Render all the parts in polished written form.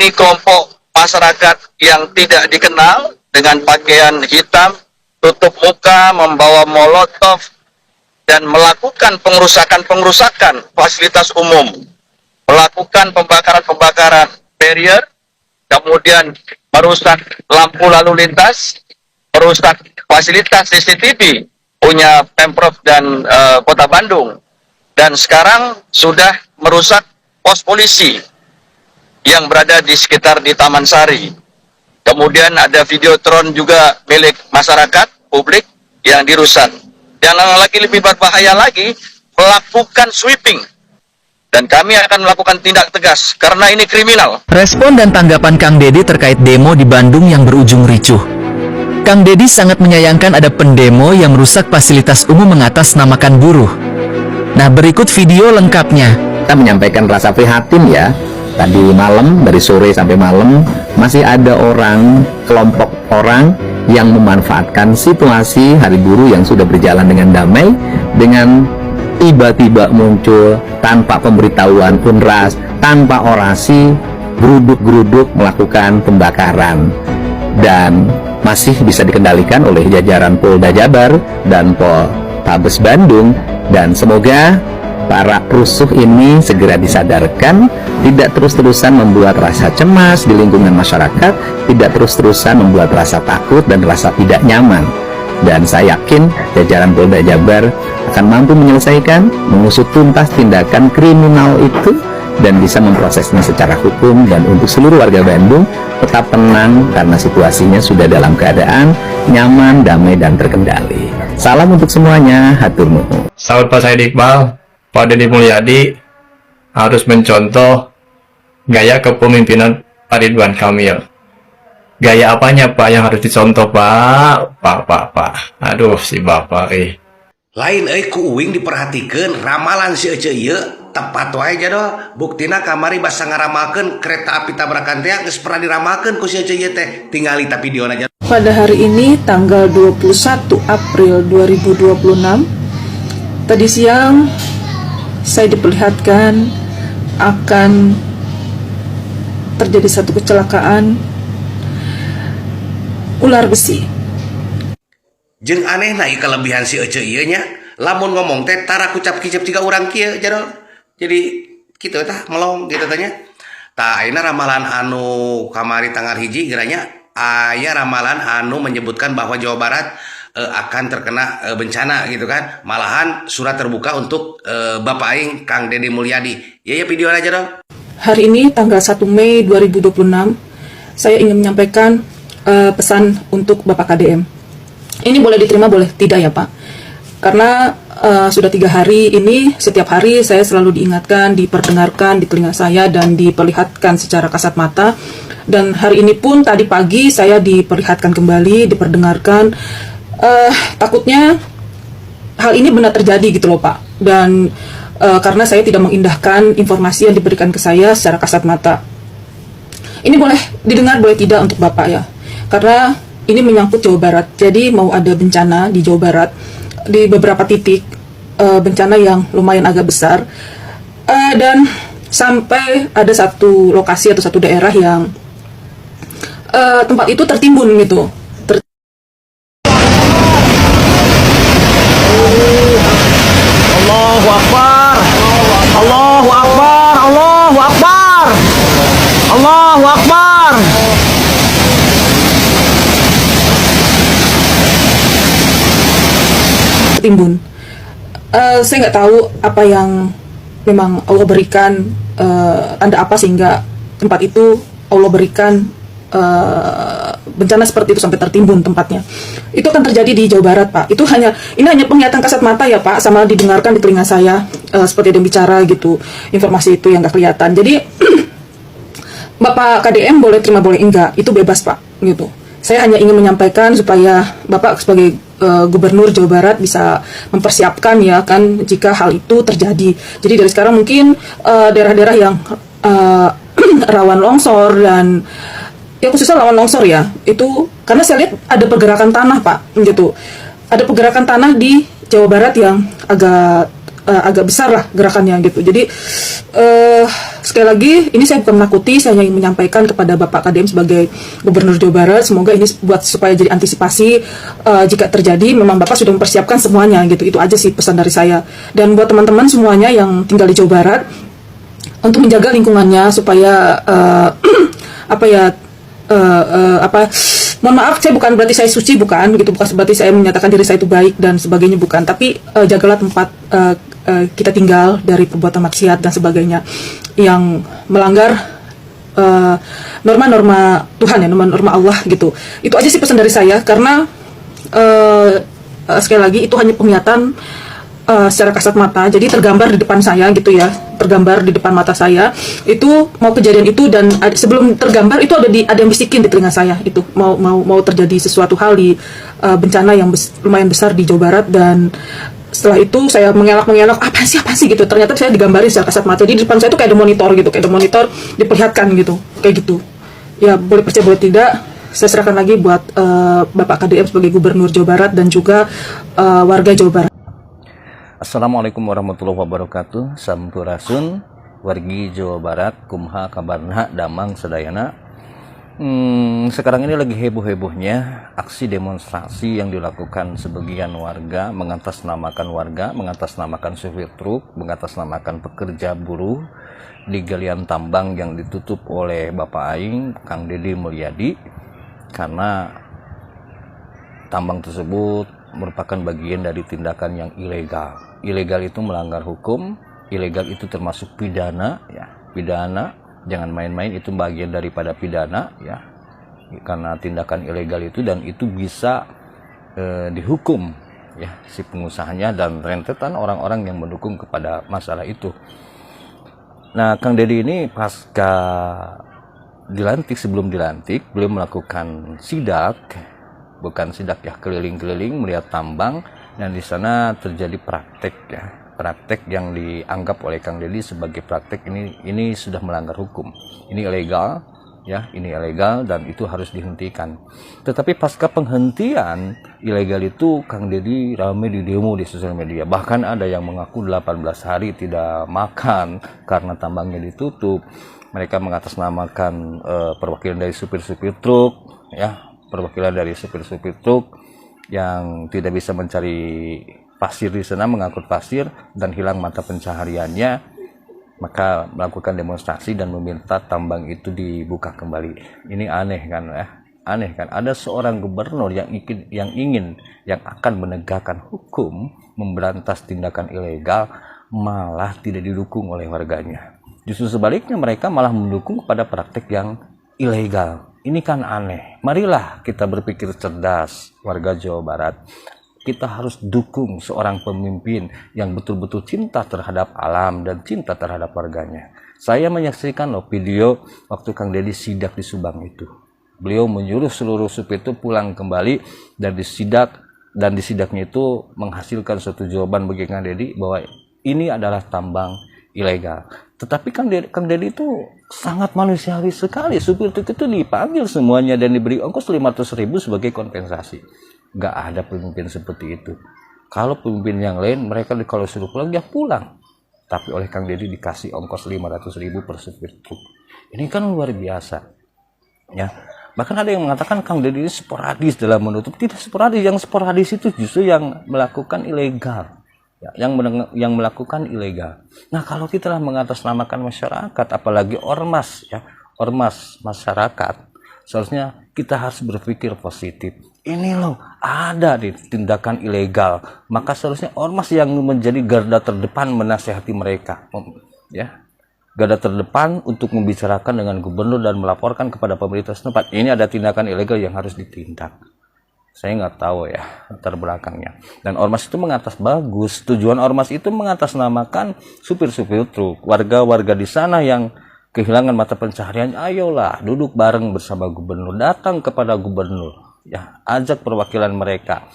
ini kelompok masyarakat yang tidak dikenal dengan pakaian hitam, tutup muka, membawa molotov, dan melakukan pengerusakan fasilitas umum, melakukan pembakaran barrier, kemudian merusak lampu lalu lintas, merusak fasilitas CCTV punya Pemprov dan Kota Bandung, dan sekarang sudah merusak pos polisi yang berada di sekitar di Taman Sari. Kemudian ada videotron juga milik masyarakat publik yang dirusak. Dan yang lagi lebih berbahaya lagi, melakukan sweeping. Dan kami akan melakukan tindak tegas, karena ini kriminal. Respon dan tanggapan Kang Deddy terkait demo di Bandung yang berujung ricuh. Kang Deddy sangat menyayangkan ada pendemo yang merusak fasilitas umum mengatasnamakan buruh. Nah, berikut video lengkapnya. Kita menyampaikan rasa prihatin ya. Tadi malam, dari sore sampai malam, masih ada kelompok orang yang memanfaatkan situasi hari buruh yang sudah berjalan dengan damai, dengan tiba-tiba muncul tanpa pemberitahuan UNRAS, tanpa orasi, geruduk-geruduk melakukan pembakaran. Dan masih bisa dikendalikan oleh jajaran Polda Jabar dan Poltabes Bandung, dan semoga para perusuh ini segera disadarkan, tidak terus-terusan membuat rasa cemas di lingkungan masyarakat, tidak terus-terusan membuat rasa takut dan rasa tidak nyaman. Dan saya yakin jajaran Polda Jabar akan mampu menyelesaikan, mengusut tuntas tindakan kriminal itu, dan bisa memprosesnya secara hukum. Dan untuk seluruh warga Bandung tetap tenang karena situasinya sudah dalam keadaan nyaman, damai, dan terkendali. Salam untuk semuanya, hatur nuhun. Sahabat Pak Said Iqbal, Pak Deddy Mulyadi harus mencontoh gaya kepemimpinan Pak Ridwan Kamil. Gaya apanya Pak yang harus dicontoh Pak? Pak. Aduh si Bapak Lain ku uing diperhatikan ramalan si Ece ieu tepat wae jadol. Buktina kamari basa ngaramalkeun kereta api tabrakan teh geus pernah diramalkeun ku si Ece ieu teh. Tingali ta videona aja. Pada hari ini tanggal 21 April 2026 tadi siang saya diperlihatkan akan terjadi satu kecelakaan ular besi. Jeung aneh na kelebihan si Ece ieu nya, lamun ngomong teh tara kucap kicap ciga urang kieu jadol. Jadi kitu tah melong gitu tanya. Tah ayeuna ramalan anu kamari tanggal hiji geranya aya ramalan anu menyebutkan bahwa Jawa Barat akan terkena bencana gitu kan. Malahan surat terbuka untuk Bapak aing Kang Deddy Mulyadi. Ya video aja dong. Hari ini tanggal 1 Mei 2026 saya ingin menyampaikan pesan untuk Bapak KDM. Ini boleh diterima boleh tidak ya Pak? Karena sudah 3 hari ini setiap hari saya selalu diingatkan, diperdengarkan di telinga saya dan diperlihatkan secara kasat mata. Dan hari ini pun tadi pagi saya diperlihatkan kembali, diperdengarkan. Takutnya hal ini benar terjadi gitu loh Pak, dan karena saya tidak mengindahkan informasi yang diberikan ke saya secara kasat mata. Ini boleh didengar boleh tidak untuk Bapak ya, karena ini menyangkut Jawa Barat. Jadi mau ada bencana di Jawa Barat di beberapa titik, bencana yang lumayan agak besar, dan sampai ada satu lokasi atau satu daerah yang tempat itu tertimbun gitu. Allahu Akbar, Allahu Akbar, Allahu Akbar, Allahu Akbar. Timbun. Saya nggak tahu apa yang memang Allah berikan, tanda apa sehingga tempat itu Allah berikan bencana seperti itu sampai tertimbun tempatnya. Itu akan terjadi di Jawa Barat Pak. Ini hanya penglihatan kasat mata ya Pak, sama didengarkan di telinga saya seperti ada yang bicara gitu. Informasi itu yang nggak kelihatan. Jadi Bapak KDM boleh terima boleh enggak, itu bebas Pak gitu. Saya hanya ingin menyampaikan supaya Bapak sebagai Gubernur Jawa Barat bisa mempersiapkan ya kan jika hal itu terjadi. Jadi dari sekarang mungkin daerah-daerah yang rawan longsor dan ya khususnya rawan longsor ya, itu karena saya lihat ada pergerakan tanah Pak gitu. Ada pergerakan tanah di Jawa Barat yang agak agak besar lah gerakannya gitu. Jadi sekali lagi ini saya bukan menakuti, saya ingin menyampaikan kepada Bapak KDM sebagai Gubernur Jawa Barat, semoga ini buat supaya jadi antisipasi jika terjadi memang Bapak sudah mempersiapkan semuanya gitu. Itu aja sih pesan dari saya. Dan buat teman-teman semuanya yang tinggal di Jawa Barat untuk menjaga lingkungannya supaya mohon maaf, saya bukan berarti saya suci, bukan berarti saya menyatakan diri saya itu baik dan sebagainya, bukan, tapi jagalah tempat kita tinggal dari perbuatan maksiat dan sebagainya yang melanggar norma-norma Tuhan ya, norma-norma Allah gitu. Itu aja sih pesan dari saya, karena sekali lagi itu hanya penglihatan secara kasat mata, jadi tergambar di depan saya gitu ya, tergambar di depan mata saya itu mau kejadian itu, dan sebelum tergambar itu ada yang bisikin di telinga saya itu mau terjadi sesuatu hal di bencana yang lumayan besar di Jawa Barat. Dan setelah itu saya mengelak apa sih gitu, ternyata saya digambarin secara kasat mata, jadi di depan saya itu kayak ada monitor diperlihatkan gitu, kayak gitu ya. Boleh percaya boleh tidak, saya serahkan lagi buat Bapak KDM sebagai Gubernur Jawa Barat dan juga warga Jawa Barat. Assalamualaikum warahmatullahi wabarakatuh. Sampurasun wargi Jawa Barat, kumha kabarna damang sedayana. Sekarang ini lagi heboh-hebohnya aksi demonstrasi yang dilakukan sebagian warga, mengatasnamakan supir truk, mengatasnamakan pekerja buruh di galian tambang yang ditutup oleh Bapak Aing, Kang Deddy Mulyadi, karena tambang tersebut merupakan bagian dari tindakan yang ilegal. Ilegal itu melanggar hukum, ilegal itu termasuk pidana ya. Pidana, jangan main-main, itu bagian daripada pidana ya. Karena tindakan ilegal itu, dan itu bisa dihukum ya si pengusahanya dan rentetan orang-orang yang mendukung kepada masalah itu. Nah, Kang Deddy ini pasca dilantik, sebelum dilantik beliau melakukan sidak, bukan sidak ya, keliling-keliling melihat tambang, dan di sana terjadi praktek yang dianggap oleh Kang Deddy sebagai praktek ini sudah melanggar hukum, ini ilegal ya, ini ilegal dan itu harus dihentikan. Tetapi pasca penghentian ilegal itu, Kang Deddy ramai di demo di sosial media, bahkan ada yang mengaku 18 hari tidak makan karena tambangnya ditutup. Mereka mengatasnamakan perwakilan dari supir-supir truk ya, perwakilan dari supir-supir truk yang tidak bisa mencari pasir di sana, mengangkut pasir dan hilang mata pencahariannya, maka melakukan demonstrasi dan meminta tambang itu dibuka kembali. Ini aneh kan ya? Aneh kan, ada seorang gubernur yang akan menegakkan hukum, memberantas tindakan ilegal, malah tidak didukung oleh warganya. Justru sebaliknya, mereka malah mendukung kepada praktek yang ilegal. Ini kan aneh. Marilah kita berpikir cerdas, warga Jawa Barat. Kita harus dukung seorang pemimpin yang betul-betul cinta terhadap alam dan cinta terhadap warganya. Saya menyaksikan video waktu Kang Deddy sidak di Subang itu. Beliau menyuruh seluruh supir itu pulang kembali dan di sidaknya itu menghasilkan suatu jawaban bagi Kang Deddy bahwa ini adalah tambang ilegal. Tetapi Kang Deddy itu sangat manusiawi sekali. Supir truk itu dipanggil semuanya dan diberi ongkos 500.000 sebagai kompensasi. Gak ada pemimpin seperti itu. Kalau pemimpin yang lain, mereka kalau suruh pulang ya pulang. Tapi oleh Kang Deddy dikasih ongkos 500.000 per supir truk. Ini kan luar biasa. Ya. Bahkan ada yang mengatakan Kang Deddy ini sporadis dalam menutup. Tidak sporadis, yang sporadis itu justru yang melakukan ilegal. Ya, yang melakukan ilegal. Nah, kalau kita mengatasnamakan masyarakat, apalagi ormas ya, ormas masyarakat, seharusnya kita harus berpikir positif. Ini loh, ada di tindakan ilegal, maka seharusnya ormas yang menjadi garda terdepan menasihati mereka, ya, garda terdepan untuk membicarakan dengan gubernur dan melaporkan kepada pemerintah setempat. Ini ada tindakan ilegal yang harus ditindak. Saya nggak tahu ya latar belakangnya. Dan ormas itu bagus. Tujuan ormas itu mengatasnamakan supir-supir truk, warga-warga di sana yang kehilangan mata pencaharian. Ayolah duduk bareng bersama gubernur, datang kepada gubernur, ya, ajak perwakilan mereka,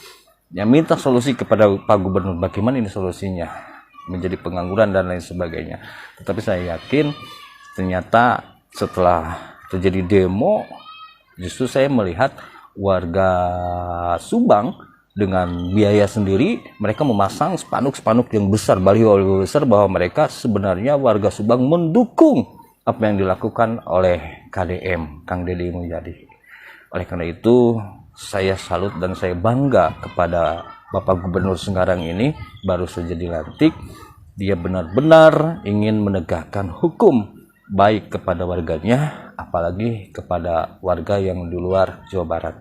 ya, minta solusi kepada Pak Gubernur. Bagaimana ini solusinya? Menjadi pengangguran dan lain sebagainya. Tetapi saya yakin ternyata setelah terjadi demo, justru saya melihat warga Subang dengan biaya sendiri, mereka memasang spanduk-spanduk yang besar, baliho besar bahwa mereka sebenarnya warga Subang mendukung apa yang dilakukan oleh KDM, Kang Deddy Mulyadi. Oleh karena itu, saya salut dan saya bangga kepada Bapak Gubernur Semarang ini, baru saja dilantik. Dia benar-benar ingin menegakkan hukum, baik kepada warganya, apalagi kepada warga yang di luar Jawa Barat.